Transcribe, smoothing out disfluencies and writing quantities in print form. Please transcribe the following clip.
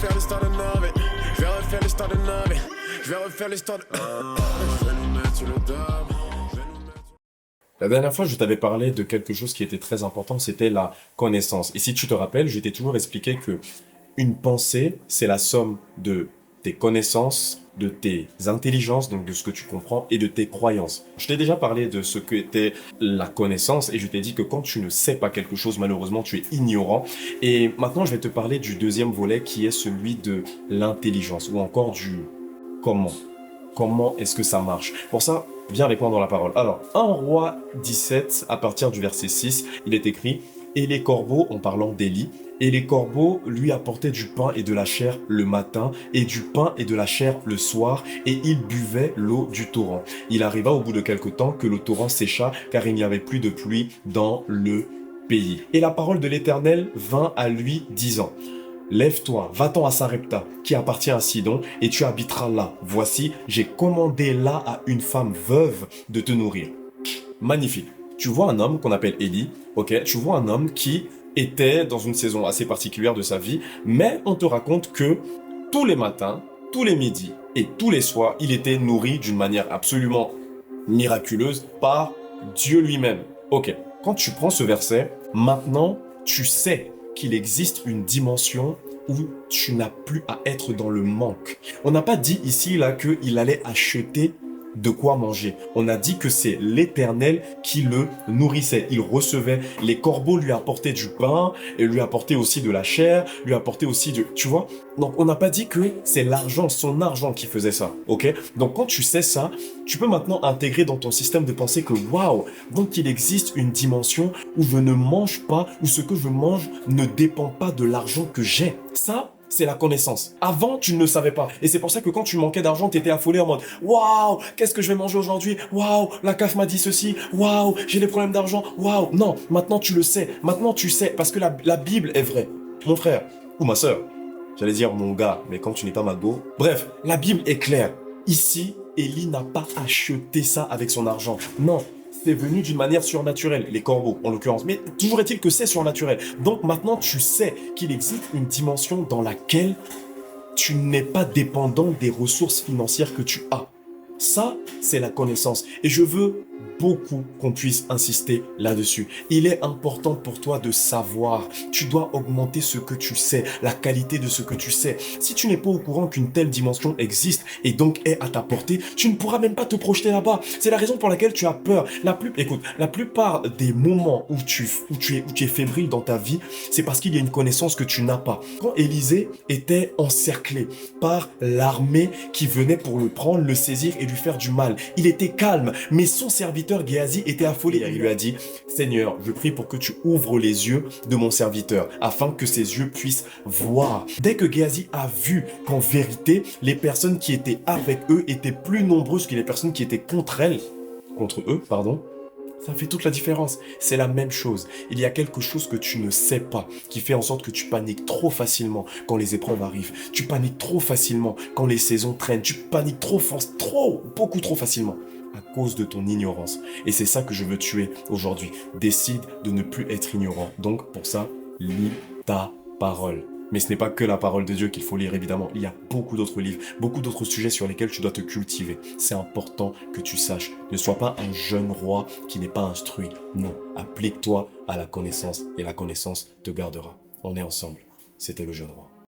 Faire l'histoire de Norvège, je vais refaire l'histoire de Norvège, je vais refaire l'histoire de... Je vais nous mettre sur le dab, je vais nous mettre... La dernière fois, je t'avais parlé de quelque chose qui était très important, c'était la connaissance. Et si tu te rappelles, je t'ai toujours expliqué que une pensée, c'est la somme de tes connaissances, de tes intelligences, donc de ce que tu comprends, et de tes croyances. Je t'ai déjà parlé de ce qu'était la connaissance, et je t'ai dit que quand tu ne sais pas quelque chose, malheureusement, tu es ignorant. Et maintenant, je vais te parler du deuxième volet, qui est celui de l'intelligence, ou encore du comment. Comment est-ce que ça marche? Pour ça, viens avec moi dans la parole. Alors, 1 Roi 17, à partir du verset 6, il est écrit « Et les corbeaux, en parlant d'Élie, et les corbeaux lui apportaient du pain et de la chair le matin, et du pain et de la chair le soir, et il buvait l'eau du torrent. Il arriva au bout de quelque temps que le torrent sécha, car il n'y avait plus de pluie dans le pays. Et la parole de l'Éternel vint à lui, disant, lève-toi, va-t'en à Sarepta, qui appartient à Sidon, et tu habiteras là. Voici, j'ai commandé là à une femme veuve de te nourrir. Magnifique. Tu vois un homme qu'on appelle Élie, ok? Tu vois un homme qui était dans une saison assez particulière de sa vie, mais on te raconte que tous les matins, tous les midis et tous les soirs, il était nourri d'une manière absolument miraculeuse par Dieu lui-même. Ok, quand tu prends ce verset, maintenant tu sais qu'il existe une dimension où tu n'as plus à être dans le manque. On n'a pas dit ici là qu'il allait acheter de quoi manger. On a dit que c'est l'Éternel qui le nourrissait. Il recevait, les corbeaux lui apportaient du pain, et lui apportaient aussi de la chair, lui apportaient aussi de... Tu vois? Donc on n'a pas dit que c'est l'argent, son argent qui faisait ça, ok? Donc quand tu sais ça, tu peux maintenant intégrer dans ton système de pensée que waouh, donc il existe une dimension où je ne mange pas, où ce que je mange ne dépend pas de l'argent que j'ai. Ça, c'est la connaissance. Avant, tu ne le savais pas. Et c'est pour ça que quand tu manquais d'argent, tu étais affolé en mode « Waouh, qu'est-ce que je vais manger aujourd'hui? Waouh, la CAF m'a dit ceci. Waouh, j'ai des problèmes d'argent. Waouh. » Non, maintenant tu le sais. Maintenant tu sais parce que la Bible est vraie. Mon frère ou ma sœur, j'allais dire mon gars, mais quand tu n'es pas ma go. Bref, la Bible est claire. Ici, Élie n'a pas acheté ça avec son argent. Non. C'est venu d'une manière surnaturelle, les corbeaux en l'occurrence. Mais toujours est-il que c'est surnaturel. Donc maintenant, tu sais qu'il existe une dimension dans laquelle tu n'es pas dépendant des ressources financières que tu as. Ça, c'est la connaissance. Et je veux beaucoup qu'on puisse insister là-dessus. Il est important pour toi de savoir. Tu dois augmenter ce que tu sais, la qualité de ce que tu sais. Si tu n'es pas au courant qu'une telle dimension existe et donc est à ta portée, tu ne pourras même pas te projeter là-bas. C'est la raison pour laquelle tu as peur. Écoute, la plupart des moments où tu es fébrile dans ta vie, c'est parce qu'il y a une connaissance que tu n'as pas. Quand Élisée était encerclé par l'armée qui venait pour le prendre, le saisir et lui faire du mal, il était calme, mais son serviteur Géasi était affolé. Il lui a dit, Seigneur, je prie pour que tu ouvres les yeux de mon serviteur, afin que ses yeux puissent voir. Dès que Géasi a vu qu'en vérité, les personnes qui étaient avec eux étaient plus nombreuses que les personnes qui étaient contre eux, ça fait toute la différence. C'est la même chose. Il y a quelque chose que tu ne sais pas qui fait en sorte que tu paniques trop facilement quand les épreuves arrivent. Tu paniques trop facilement quand les saisons traînent. Tu paniques beaucoup trop facilement à cause de ton ignorance. Et c'est ça que je veux tuer aujourd'hui. Décide de ne plus être ignorant. Donc pour ça, lis ta parole. Mais ce n'est pas que la parole de Dieu qu'il faut lire, évidemment. Il y a beaucoup d'autres livres, beaucoup d'autres sujets sur lesquels tu dois te cultiver. C'est important que tu saches. Ne sois pas un jeune roi qui n'est pas instruit. Non, applique-toi à la connaissance et la connaissance te gardera. On est ensemble. C'était le jeune roi.